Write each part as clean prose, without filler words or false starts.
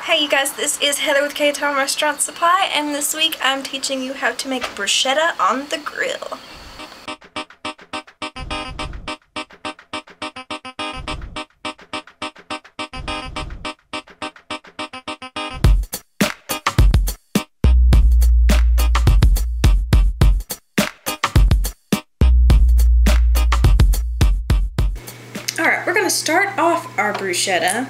Hey you guys, this is Heather with K-Town Restaurant Supply, and this week I'm teaching you how to make bruschetta on the grill. Alright, we're going to start off our bruschetta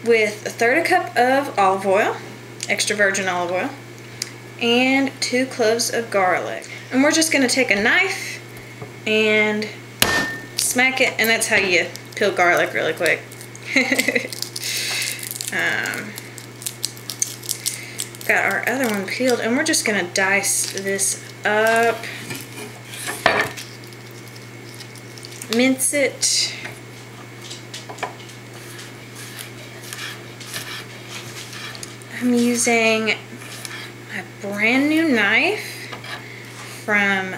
with 1/3 cup of olive oil, extra virgin olive oil, and 2 cloves of garlic. And we're just going to take a knife and smack it, and that's how you peel garlic really quick. Got our other one peeled, and we're just going to dice this up, mince it. I'm using a brand new knife from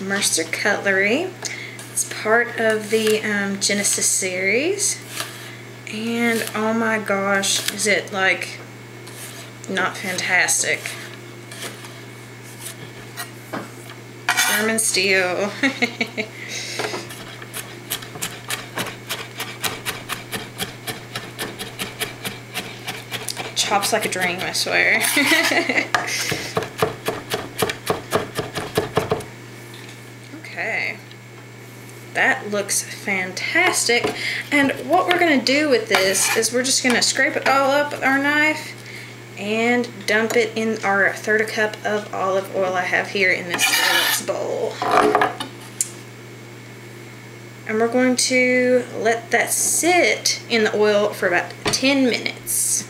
Mercer Cutlery. It's part of the Genesis series, and oh my gosh, is it like not fantastic. German steel. Chops like a dream, I swear. Okay, that looks fantastic. And what we're going to do with this is we're just going to scrape it all up with our knife and dump it in our 1/3 cup of olive oil I have here in this bowl. And we're going to let that sit in the oil for about 10 minutes.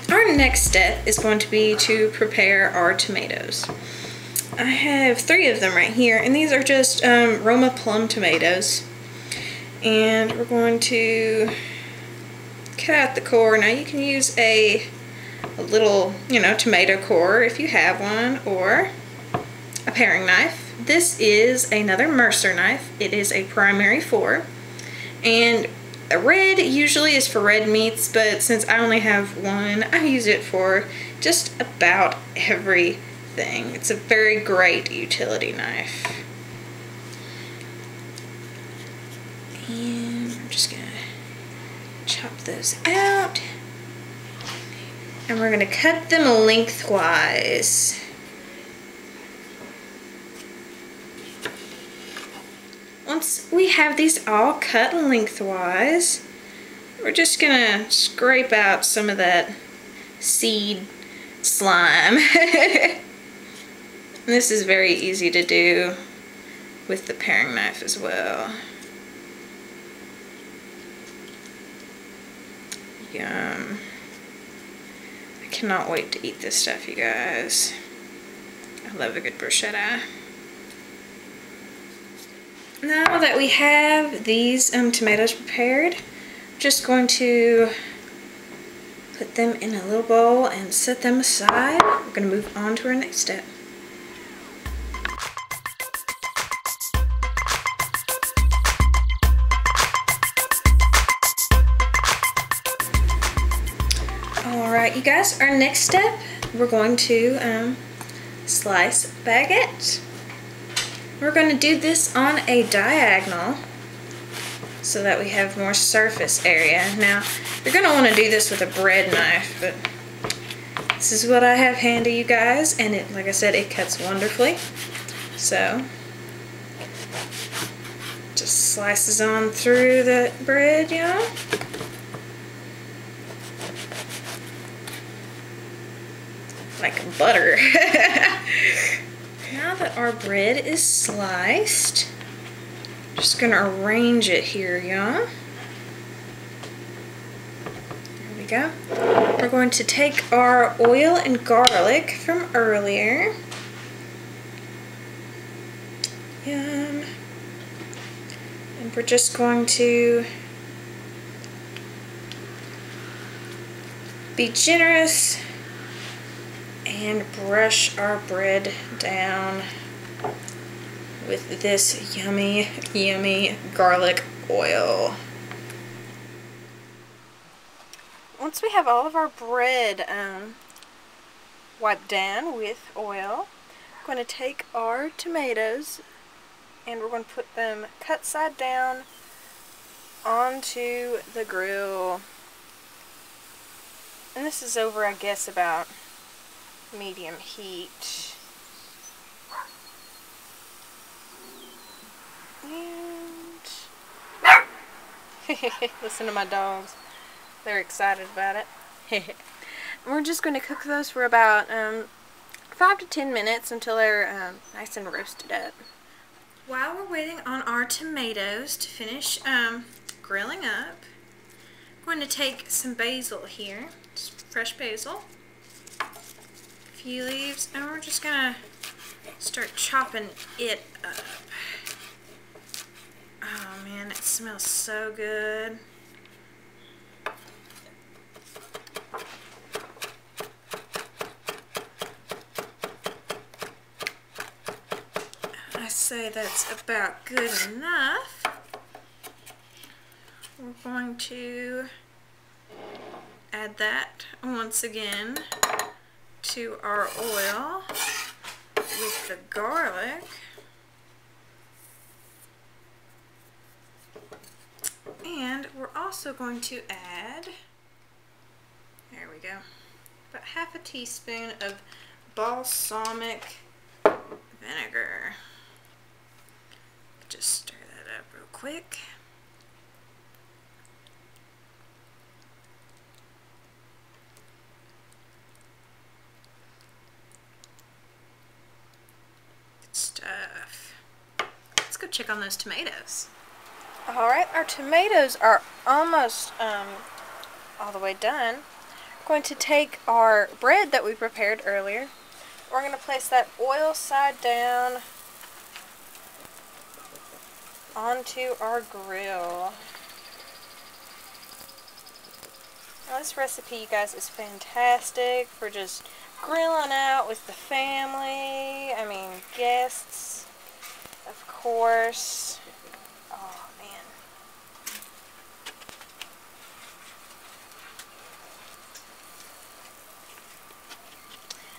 Our next step is going to be to prepare our tomatoes. I have 3 of them right here, and these are just Roma plum tomatoes. And we're going to cut out the core. Now you can use a little, tomato core if you have one, or a paring knife. This is another Mercer knife. It is a primary 4, and a red usually is for red meats, but since I only have one, I use it for just about everything. It's a very great utility knife. And I'm just gonna chop those out, and we're gonna cut them lengthwise. Once we have these all cut lengthwise, we're just gonna scrape out some of that seed slime. This is very easy to do with the paring knife as well. Yum. I cannot wait to eat this stuff, you guys. I love a good bruschetta. Now that we have these tomatoes prepared, I'm just going to put them in a little bowl and set them aside. We're going to move on to our next step. Alright, you guys, our next step, we're going to slice baguette. We're going to do this on a diagonal so that we have more surface area. Now, you're going to want to do this with a bread knife, but this is what I have handy, you guys, and it, like I said, it cuts wonderfully. So, just slices on through the bread, like butter. Now that our bread is sliced, I'm just going to arrange it here, y'all. There we go. We're going to take our oil and garlic from earlier. Yum. And we're just going to be generous and brush our bread down with this yummy, yummy garlic oil. Once we have all of our bread wiped down with oil, we're going to take our tomatoes and we're going to put them cut side down onto the grill. And this is over, I guess, about medium heat. And listen to my dogs. They're excited about it. We're just going to cook those for about 5 to 10 minutes until they're nice and roasted up. While we're waiting on our tomatoes to finish grilling up, I'm going to take some basil here, just fresh basil, a few leaves, and we're just going to start chopping it up. Oh man, it smells so good. I say that's about good enough. We're going to add that once again to our oil with the garlic. And we're also going to add, there we go, about half a teaspoon of balsamic vinegar. Just stir that up real quick. Good stuff. Let's go check on those tomatoes. Alright, our tomatoes are almost all the way done. We're going to take our bread that we prepared earlier. We're going to place that oil side down onto our grill. Now, this recipe, you guys, is fantastic for just grilling out with the family. I mean, guests, of course. Oh, man.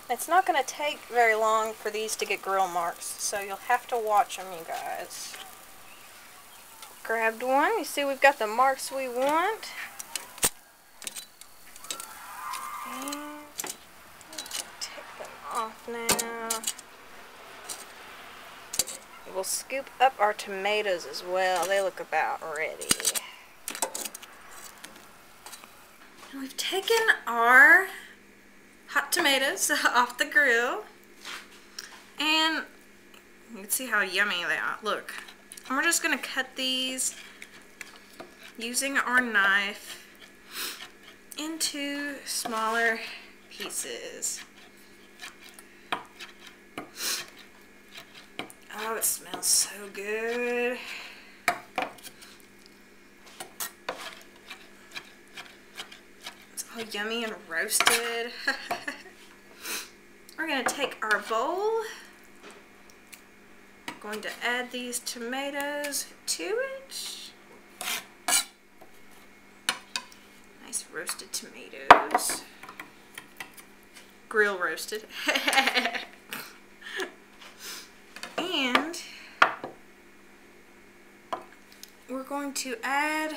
It's not going to take very long for these to get grill marks, so you'll have to watch them, you guys. Grabbed one. You see we've got the marks we want. And take them off now. We'll scoop up our tomatoes as well. They look about ready. And we've taken our hot tomatoes off the grill. And you can see how yummy they are. Look. And we're just going to cut these using our knife into smaller pieces. Oh, it smells so good. It's all yummy and roasted. We're going to take our bowl. Going to add these tomatoes to it. Nice roasted tomatoes. Grill roasted. And we're going to add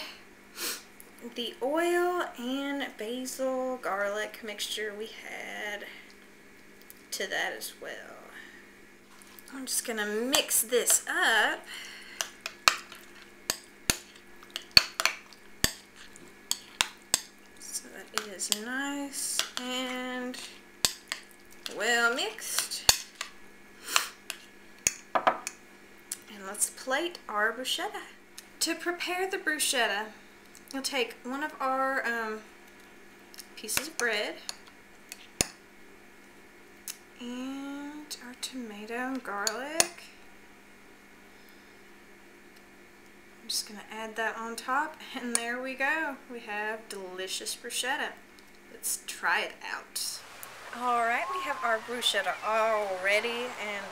the oil and basil garlic mixture we had to that as well. I'm just going to mix this up. So that it is nice and well mixed. And let's plate our bruschetta. To prepare the bruschetta, you'll take one of our pieces of bread and our tomato and garlic. I'm just going to add that on top, and there we go. We have delicious bruschetta. Let's try it out. Alright, we have our bruschetta all ready, and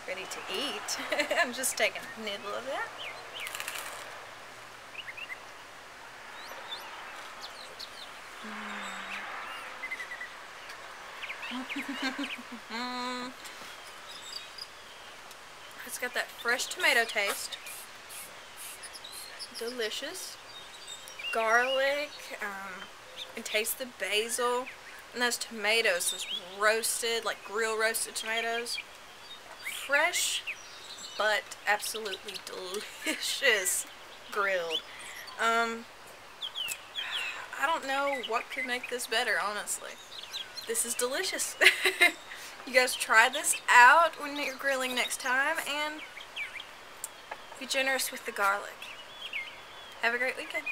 ready to eat. I'm just taking a nibble of that. It's got that fresh tomato taste. Delicious. Garlic, and taste the basil. And those tomatoes, those roasted, like grill roasted tomatoes. Fresh, but absolutely delicious grilled. I don't know what could make this better, honestly. This is delicious. You guys try this out when you're grilling next time, and be generous with the garlic. Have a great weekend.